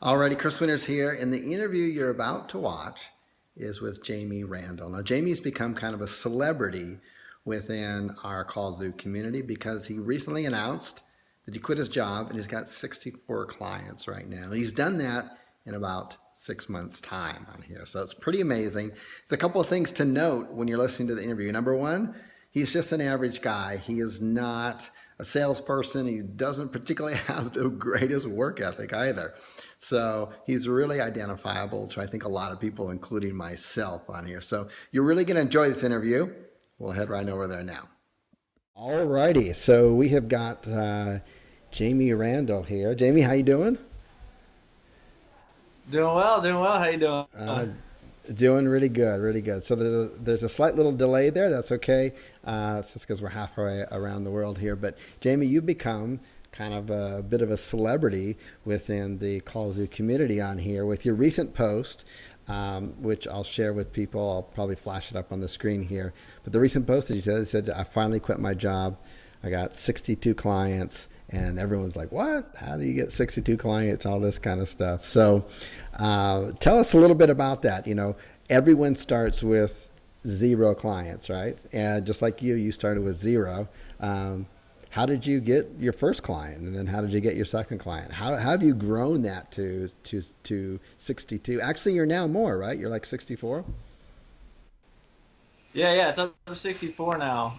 Alrighty, Chris Winters here, and the interview you're about to watch is with Jamie Randall. Now, Jamie's become kind of a celebrity within our kallzu community because he recently announced that he quit his job and he's got 64 clients right now. He's done that in about 6 months' time on here, so it's pretty amazing. It's a couple of things to note when you're listening to the interview. Number one, he's just an average guy. He is not a salesperson. He doesn't particularly have the greatest work ethic either. So he's really identifiable to, I think, a lot of people, including myself on here. So you're really going to enjoy this interview. We'll head right over there now. All righty. So we have got Jamie Randall here. Jamie, how you doing? Doing well, doing well. How you doing? Doing really good, really good. So there's a slight little delay there. That's okay. It's just because we're halfway around the world here. But Jamie, you've become kind of a bit of a celebrity within the kallzu community on here with your recent post, which I'll share with people. I'll probably flash it up on the screen here. But the recent post that you said, I finally quit my job. I got 62 clients. And everyone's like, what? How do you get 62 clients? All this kind of stuff. So tell us a little bit about that. You know, everyone starts with 0 clients, right? And just like you started with 0. How did you get your first client? And then how did you get your second client? How have you grown that to 62? Actually, you're now more, right? You're like 64? Yeah, it's up to 64 now.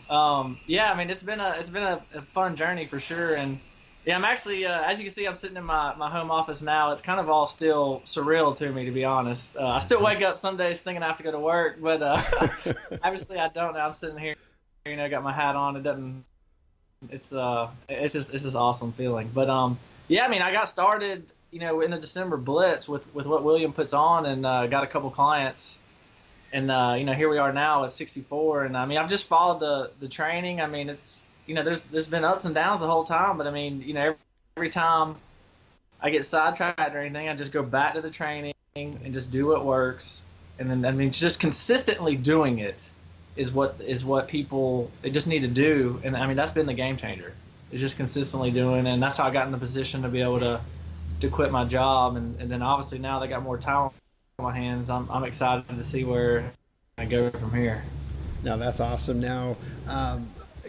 Yeah, I mean it's been a fun journey for sure, and yeah, I'm actually as you can see, I'm sitting in my home office now. It's kind of all still surreal to me, to be honest. I still wake up some days thinking I have to go to work, but obviously I don't. Now I'm sitting here, got my hat on. It doesn't. It's just awesome feeling. But yeah, I mean I got started, in the December Blitz with what William puts on, and got a couple clients. And here we are now at 64, and I mean I've just followed the training. I mean it's there's been ups and downs the whole time, but I mean every time I get sidetracked or anything, I just go back to the training and just do what works. And then I mean just consistently doing it is what people they just need to do. And I mean that's been the game changer. It's just consistently doing, and that's how I got in the position to be able to quit my job. And then obviously now they got more talent my hands. I'm excited to see where I go from here. Now that's awesome. Now, a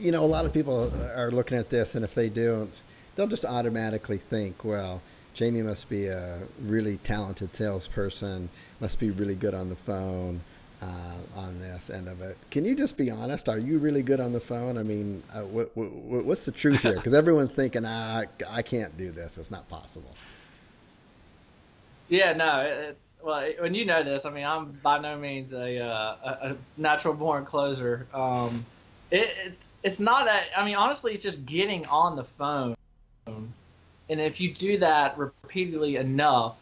lot of people are looking at this, and if they do, they'll just automatically think, well, Jamie must be a really talented salesperson, must be really good on the phone on this end of it. Can you just be honest? Are you really good on the phone? I mean, what's the truth here? Because everyone's thinking, I can't do this. It's not possible. Yeah, no, it's well, when you know this, I mean, I'm by no means a natural born closer. It's not that. I mean, honestly, it's just getting on the phone, and if you do that repeatedly enough,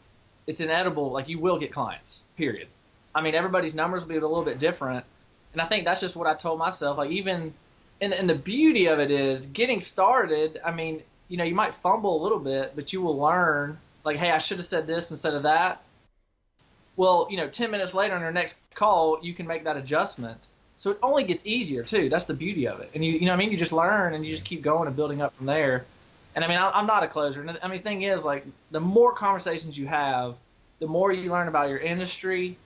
it's inevitable. Like you will get clients. Period. I mean, everybody's numbers will be a little bit different, and I think that's just what I told myself. Like even, and the beauty of it is getting started. I mean, you might fumble a little bit, but you will learn. Like, hey, I should have said this instead of that. Well, 10 minutes later on your next call, you can make that adjustment. So it only gets easier too. That's the beauty of it. And you know what I mean? You just learn and you just keep going and building up from there. And I mean, I'm not a closer. And I mean, the thing is, like, the more conversations you have, the more you learn about your industry.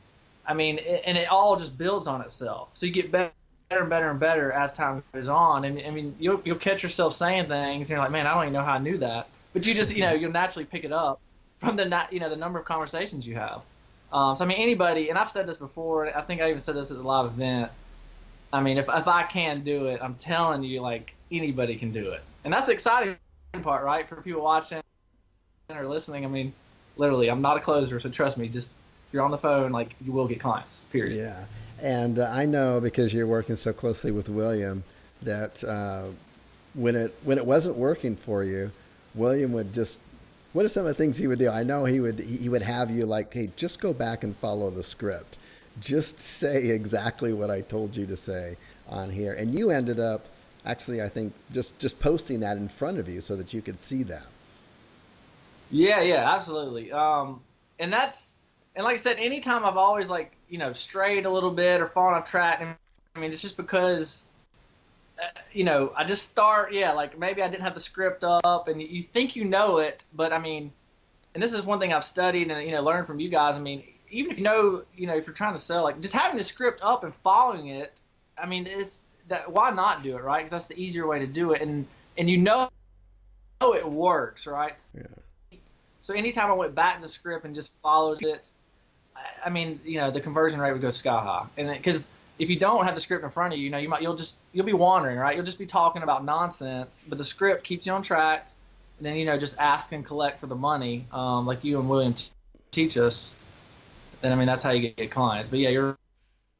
I mean, and it all just builds on itself. So you get better and better and better as time goes on. And I mean, you'll catch yourself saying things and you're like, man, I don't even know how I knew that. But you just, you'll naturally pick it up from the number of conversations you have. So I mean, anybody, and I've said this before. I think I even said this at a live event. I mean, if I can do it, I'm telling you, like anybody can do it, and that's the exciting part, right? For people watching or listening. I mean, literally, I'm not a closer, so trust me. Just if you're on the phone, like you will get clients. Period. Yeah, and I know because you're working so closely with William that when it wasn't working for you, William would just. What are some of the things he would do? I know he would have you like, hey, just go back and follow the script. Just say exactly what I told you to say on here. And you ended up actually, I think, just posting that in front of you so that you could see that. Yeah, absolutely. And like I said, anytime I've always strayed a little bit or fallen off track. I mean, it's just because I just start, like maybe I didn't have the script up and you think you know it, but I mean, and this is one thing I've studied and learned from you guys. I mean, even if if you're trying to sell, like just having the script up and following it, I mean, it's that why not do it, right? Because that's the easier way to do it, and it works, right? Yeah. So anytime I went back to the script and just followed it, I mean, the conversion rate would go sky high, and because if you don't have the script in front of you, you'll be wandering, right? You'll just be talking about nonsense, but the script keeps you on track, and then just ask and collect for the money, like you and William teach us. Then I mean that's how you get clients. But yeah, you're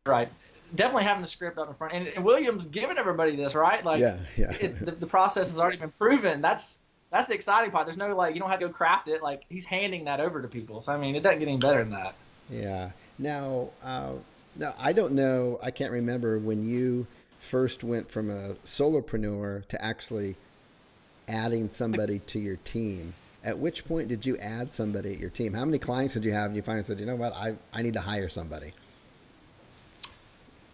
right. Definitely having the script up in front, and William's giving everybody this, right? Like, Yeah, yeah. The process has already been proven. That's the exciting part. There's no like you don't have to go craft it. Like he's handing that over to people. So I mean, it doesn't get any better than that. Yeah. Now I don't know. I can't remember when you first went from a solopreneur to actually adding somebody to your team. At which point did you add somebody at your team? How many clients did you have? And you finally said, you know what, I need to hire somebody.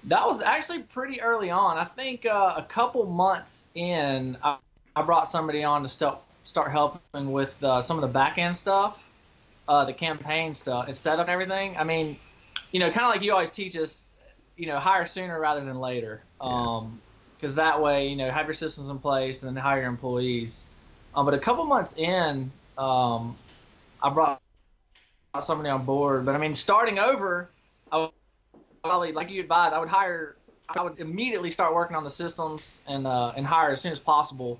That was actually pretty early on. I think a couple months in, I brought somebody on to start helping with some of the back end stuff, the campaign stuff, and setup and everything. I mean, kind of like you always teach us, hire sooner rather than later. Because that way, have your systems in place and then hire your employees. But a couple months in, I brought somebody on board. But I mean, starting over, probably, like you advised, I would immediately start working on the systems and hire as soon as possible.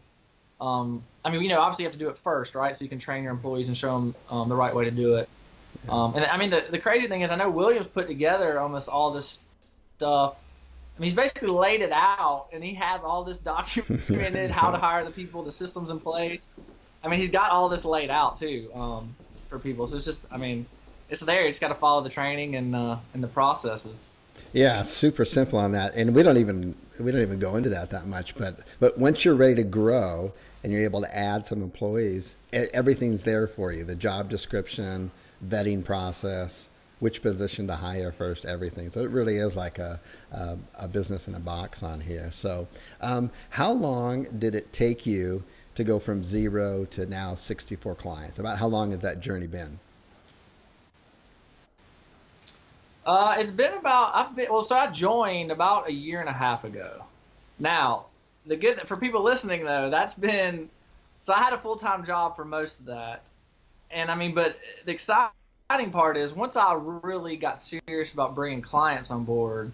I mean, obviously you have to do it first, right? So you can train your employees and show them the right way to do it. And I mean, the crazy thing is, I know Williams put together almost all this stuff. I mean, he's basically laid it out, and he has all this documented, how to hire the people, the systems in place. I mean, he's got all this laid out too for people. So it's just, I mean, it's there. You just got to follow the training and the processes. Yeah, it's super simple on that, and we don't even go into that much. But once you're ready to grow and you're able to add some employees, everything's there for you. The job description, vetting process, which position to hire first, everything. So it really is like a business in a box on here. So how long did it take you to go from 0 to now 64 clients? About how long has that journey been? It's been so I joined about a year and a half ago. Now, for people listening though, so I had a full-time job for most of that. And I mean, but the exciting part is once I really got serious about bringing clients on board,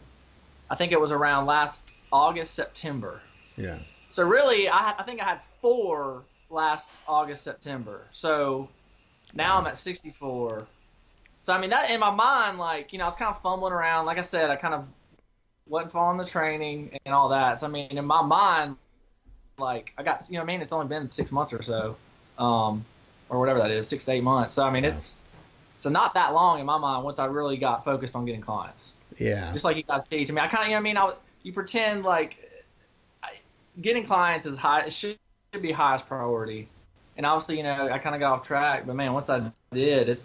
I think it was around last August, September. Yeah. So really, I think I had 4 last August, September. So now I'm at 64. So, I mean, that in my mind, like, I was kind of fumbling around. Like I said, I kind of wasn't following the training and all that. So, I mean, in my mind, like, I got, it's only been 6 months or so, or whatever that is, 6 to 8 months. So, I mean, it's not that long in my mind once I really got focused on getting clients. Yeah. Just like you guys teach. I mean, I kind of, you pretend like getting clients is high. It should be highest priority. And obviously, I kind of got off track. But, man, once I did,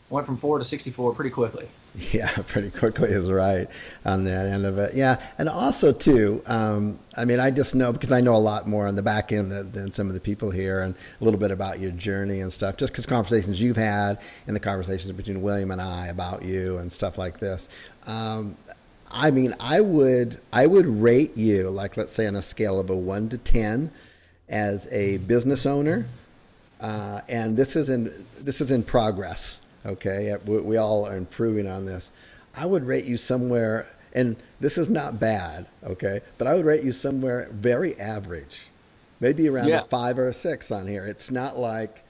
went from 4 to 64 pretty quickly. Yeah, pretty quickly is right on that end of it. Yeah, and also too, I mean, I just know because I know a lot more on the back end than some of the people here, and a little bit about your journey and stuff. Just because conversations you've had and the conversations between William and I about you and stuff like this. I mean, I would rate you, like, let's say on a scale of a 1 to 10 as a business owner, and this is in progress. Okay, we all are improving on this. I would rate you somewhere, and this is not bad, okay, but I would rate you somewhere very average, maybe around a 5 or a 6 on here. It's not like,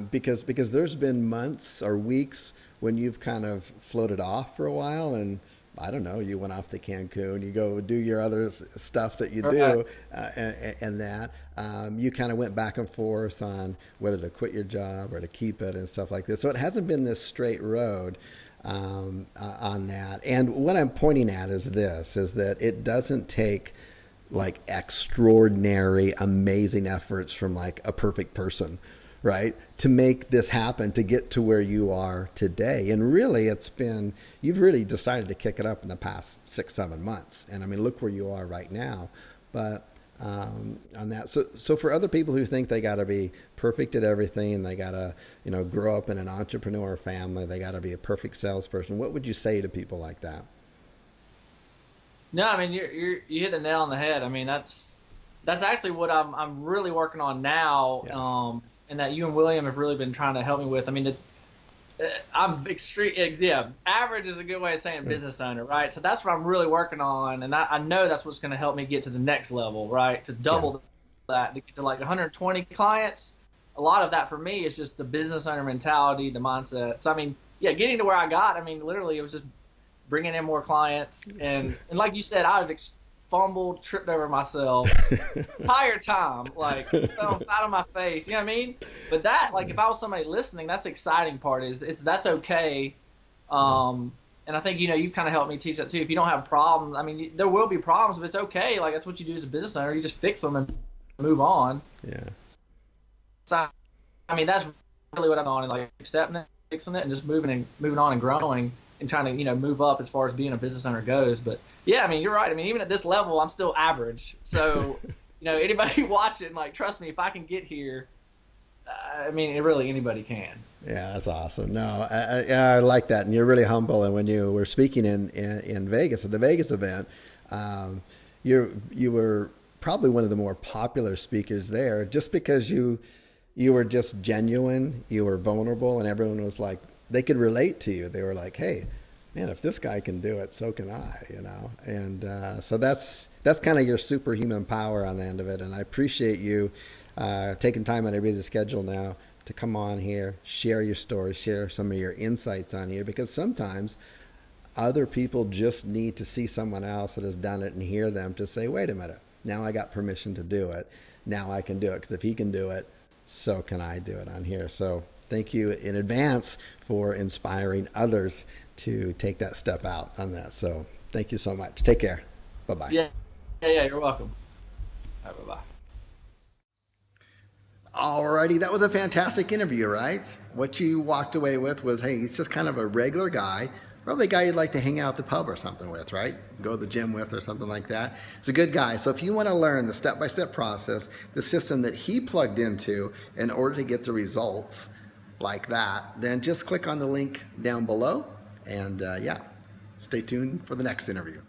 because there's been months or weeks when you've kind of floated off for a while, and I don't know, you went off to Cancun, you go do your other stuff that you do, and that. You kind of went back and forth on whether to quit your job or to keep it and stuff like this. So it hasn't been this straight road on that. And what I'm pointing at is that it doesn't take like extraordinary, amazing efforts from like a perfect person, right, to make this happen, to get to where you are today. And really, you've really decided to kick it up in the past 6-7 months. And I mean, look where you are right now. But on that. So for other people who think they got to be perfect at everything, they got to, grow up in an entrepreneur family, they got to be a perfect salesperson. What would you say to people like that? No, I mean you hit the nail on the head. I mean that's actually what I'm really working on now, Yeah. and that you and William have really been trying to help me with. I mean, I'm extreme. Yeah, average is a good way of saying business owner, right? So that's what I'm really working on, and I know that's what's going to help me get to the next level, right? To Yeah. double that, to get to like 120 clients. A lot of that for me is just the business owner mentality, the mindset. So I mean, yeah, getting to where I got. I mean, literally, it was just bringing in more clients, and like you said, I've fumbled, tripped over myself entire time, like fell flat on my face. You know what I mean? But that, like, if I was somebody listening, that's the exciting part. Is that's okay. And I think you kind of helped me teach that too. If you don't have problems, I mean, there will be problems, but it's okay. Like that's what you do as a business owner. You just fix them and move on. Yeah. So, I mean, that's really what I'm on, and like accepting it, fixing it, and just moving on and growing and trying to move up as far as being a business owner goes. But yeah, I mean, you're right. I mean, even at this level, I'm still average. So anybody watching, like, trust me, if I can get here, I mean, really anybody can. Yeah, that's awesome. No, I like that, and you're really humble. And when you were speaking in Vegas at the Vegas event, you were probably one of the more popular speakers there, just because you were just genuine, you were vulnerable, and everyone was like, they could relate to you. They were like, hey, man, if this guy can do it, so can I. And so that's kind of your superhuman power on the end of it. And I appreciate you taking time on a busy schedule now to come on here, share your story, share some of your insights on here, because sometimes other people just need to see someone else that has done it and hear them to say, wait a minute, now I got permission to do it. Now I can do it, because if he can do it, so can I do it on here. So thank you in advance for inspiring others to take that step out on that. So thank you so much. Take care. Bye-bye. Yeah, you're welcome. All right, bye-bye. Alrighty, that was a fantastic interview, right? What you walked away with was, hey, he's just kind of a regular guy, probably a guy you'd like to hang out at the pub or something with, right? Go to the gym with or something like that. It's a good guy. So if you want to learn the step-by-step process, the system that he plugged into in order to get the results like that, then just click on the link down below, and yeah, stay tuned for the next interview.